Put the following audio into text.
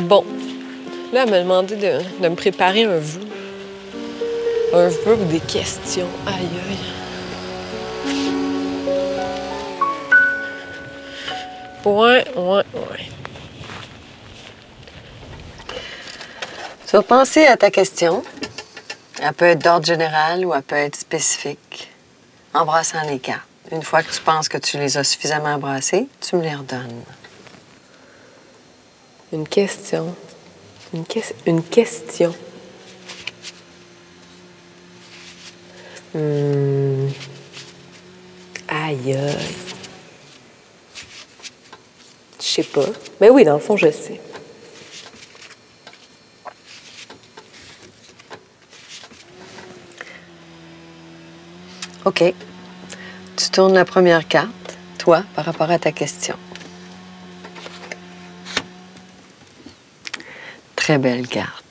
Bon. Là, elle m'a demandé de me préparer un vœu. Un vœu ou des questions. Aïe, aïe. Ouais. Tu vas penser à ta question. Elle peut être d'ordre général ou elle peut être spécifique. En brassant les cartes. Une fois que tu penses que tu les as suffisamment embrassées, tu me les redonnes. Une question. Une question. Aïe, aïe. Je sais pas. Mais oui, dans le fond, je sais. OK. Tu tournes la première carte, toi, par rapport à ta question. Très belle carte.